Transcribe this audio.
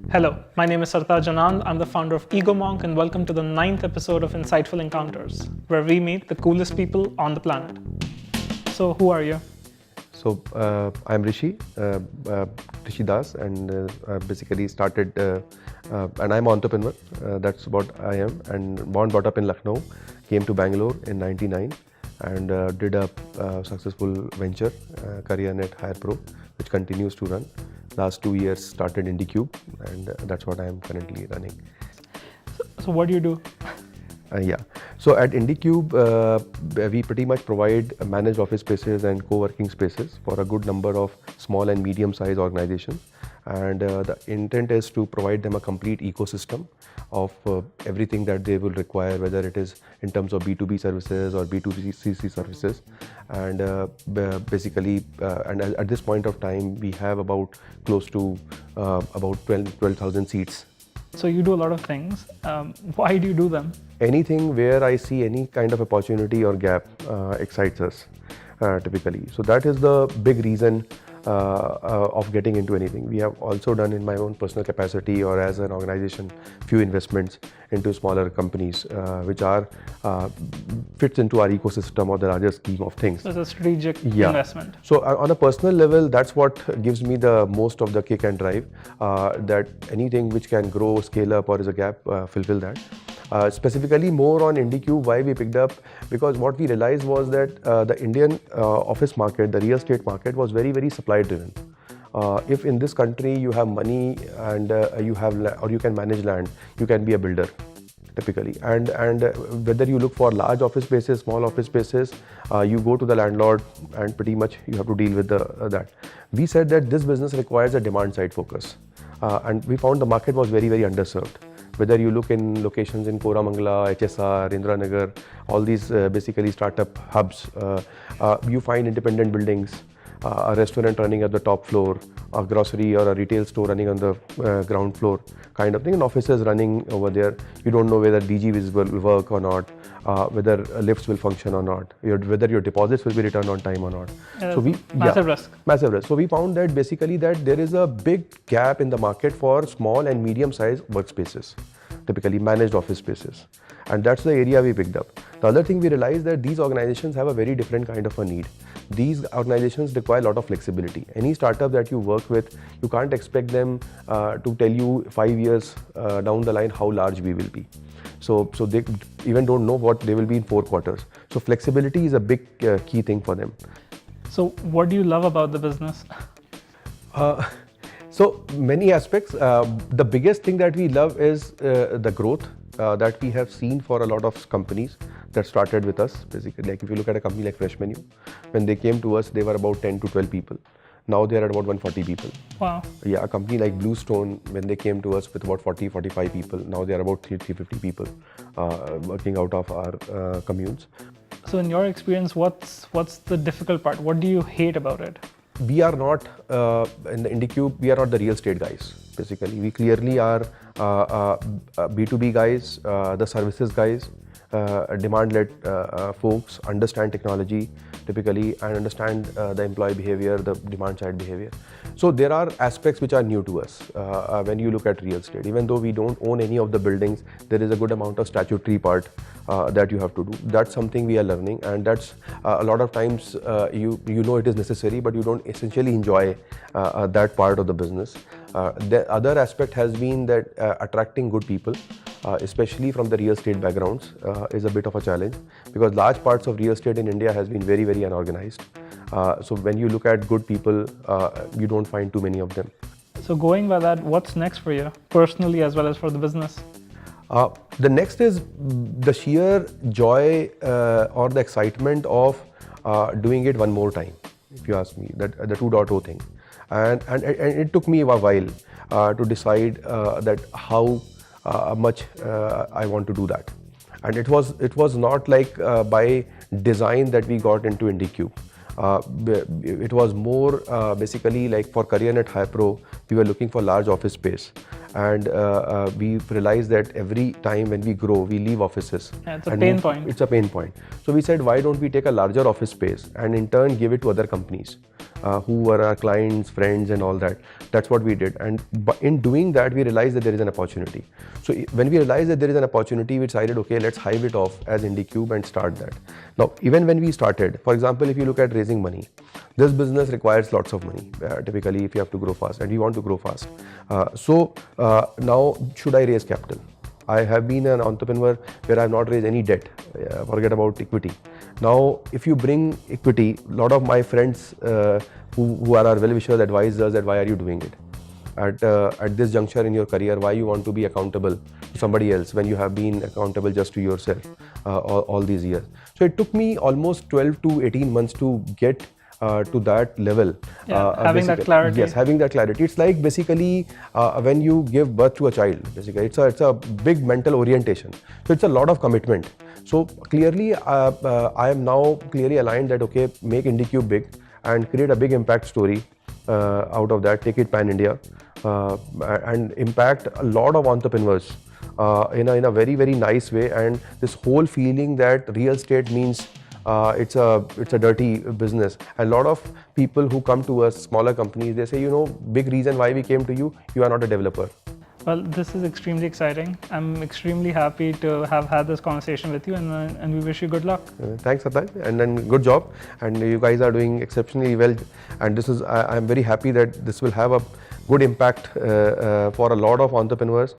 Hello, my name is Sartaj Anand. I'm the founder of egomonk, and welcome to the 9th episode of Insightful Encounters, where we meet the coolest people on the planet. So, who are you? So, I'm Rishi Das, and basically started, and I'm an entrepreneur. That's what I am, and born, brought up in Lucknow, came to Bangalore in '99, and did a successful venture, CareerNet HirePro, which continues to run. Last 2 years started IndiQube, and that's what I am currently running. So what do you do? Yeah. So at IndiQube, we pretty much provide managed office spaces and co-working spaces for a good number of small and medium-sized organizations. And the intent is to provide them a complete ecosystem of everything that they will require, whether it is in terms of B2B services or B2C services. And basically, and at this point of time, we have about close to about 12,000 seats. So you do a lot of things. Why do you do them? Anything where I see any kind of opportunity or gap excites us, typically. So that is the big reason of getting into anything. We have also done in my own personal capacity or as an organization, few investments into smaller companies, which are fits into our ecosystem or the larger scheme of things. So it's a strategic investment. So on a personal level, that's what gives me the most of the kick and drive, that anything which can grow, scale up or is a gap, fulfill that. Specifically more on IndiQube, why we picked up, because what we realized was that the Indian office market, the real estate market was very, very supply driven. If in this country you have money and you have or you can manage land, you can be a builder typically. And whether you look for large office spaces, small office spaces, you go to the landlord and pretty much you have to deal with that. We said that this business requires a demand side focus, and we found the market was very, very underserved. Whether you look in locations in Koramangala, HSR, Indranagar, all these basically startup hubs, you find independent buildings, a restaurant running at the top floor, a grocery or a retail store running on the ground floor kind of thing, and offices running over there. You don't know whether DGVs will work or not, whether lifts will function or not, whether your deposits will be returned on time or not. So massive risk. Massive risk. So we found that basically that there is a big gap in the market for small and medium-sized workspaces, typically managed office spaces. And that's the area we picked up. The other thing we realized that these organizations have a very different kind of a need. These organizations require a lot of flexibility. Any startup that you work with, you can't expect them to tell you 5 years down the line how large we will be. So they even don't know what they will be in 4 quarters. So flexibility is a big key thing for them. So what do you love about the business? So many aspects. The biggest thing that we love is the growth that we have seen for a lot of companies that started with us. Basically, like if you look at a company like Fresh Menu, when they came to us, they were about 10 to 12 people. Now they are at about 140 people. Wow. Yeah, a company like Bluestone, when they came to us with about 40, 45 people, now they are about 350 people working out of our communes. So in your experience, what's the difficult part? What do you hate about it? We are not, in the IndiQube, we are not the real estate guys, basically. We clearly are B2B guys, the services guys, demand-led folks, understand technology typically and understand the employee behavior, the demand-side behavior. So there are aspects which are new to us when you look at real estate. Even though we don't own any of the buildings, there is a good amount of statutory part that you have to do. That's something we are learning, and that's a lot of times you know it is necessary, but you don't essentially enjoy that part of the business. The other aspect has been that attracting good people, especially from the real estate backgrounds, is a bit of a challenge, because large parts of real estate in India has been very, very unorganized. So when you look at good people, you don't find too many of them. So going by that, what's next for you, personally as well as for the business? The next is the sheer joy or the excitement of doing it one more time, if you ask me, that the 2.0 thing. And it took me a while to decide that how much I want to do that. And it was not like by design that we got into IndiQube. It was more basically like for CareerNet HirePro, we were looking for large office space, and we realized that every time when we grow, we leave offices. Yeah, it's a pain point. It's a pain point. So we said, why don't we take a larger office space and in turn give it to other companies? who were our clients, friends, and all that. That's what we did. And in doing that, we realized that there is an opportunity. So when we realized that there is an opportunity, we decided, okay, let's hive it off as IndiQube and start that. Now, even when we started, for example, if you look at raising money, this business requires lots of money, typically if you have to grow fast, and we want to grow fast. Now, should I raise capital? I have been an entrepreneur where I have not raised any debt, forget about equity. Now, if you bring equity, a lot of my friends who are our well-wishers advise us that why are you doing it? At this juncture in your career, why you want to be accountable to somebody else when you have been accountable just to yourself all these years. So it took me almost 12 to 18 months to get to that level. Having that clarity. Yes, having that clarity. It's like basically when you give birth to a child, basically it's a big mental orientation. So it's a lot of commitment. So clearly I am now clearly aligned that, okay, make IndiQube big and create a big impact story out of that, take it pan-India and impact a lot of entrepreneurs in a very, very nice way. And this whole feeling that real estate means it's a dirty business. A lot of people who come to us, smaller companies, they say, big reason why we came to you, you are not a developer. Well, this is extremely exciting. I'm extremely happy to have had this conversation with you, and we wish you good luck. Thanks, Sartaj, and then good job. And you guys are doing exceptionally well. And this is, I'm very happy that this will have a good impact for a lot of entrepreneurs.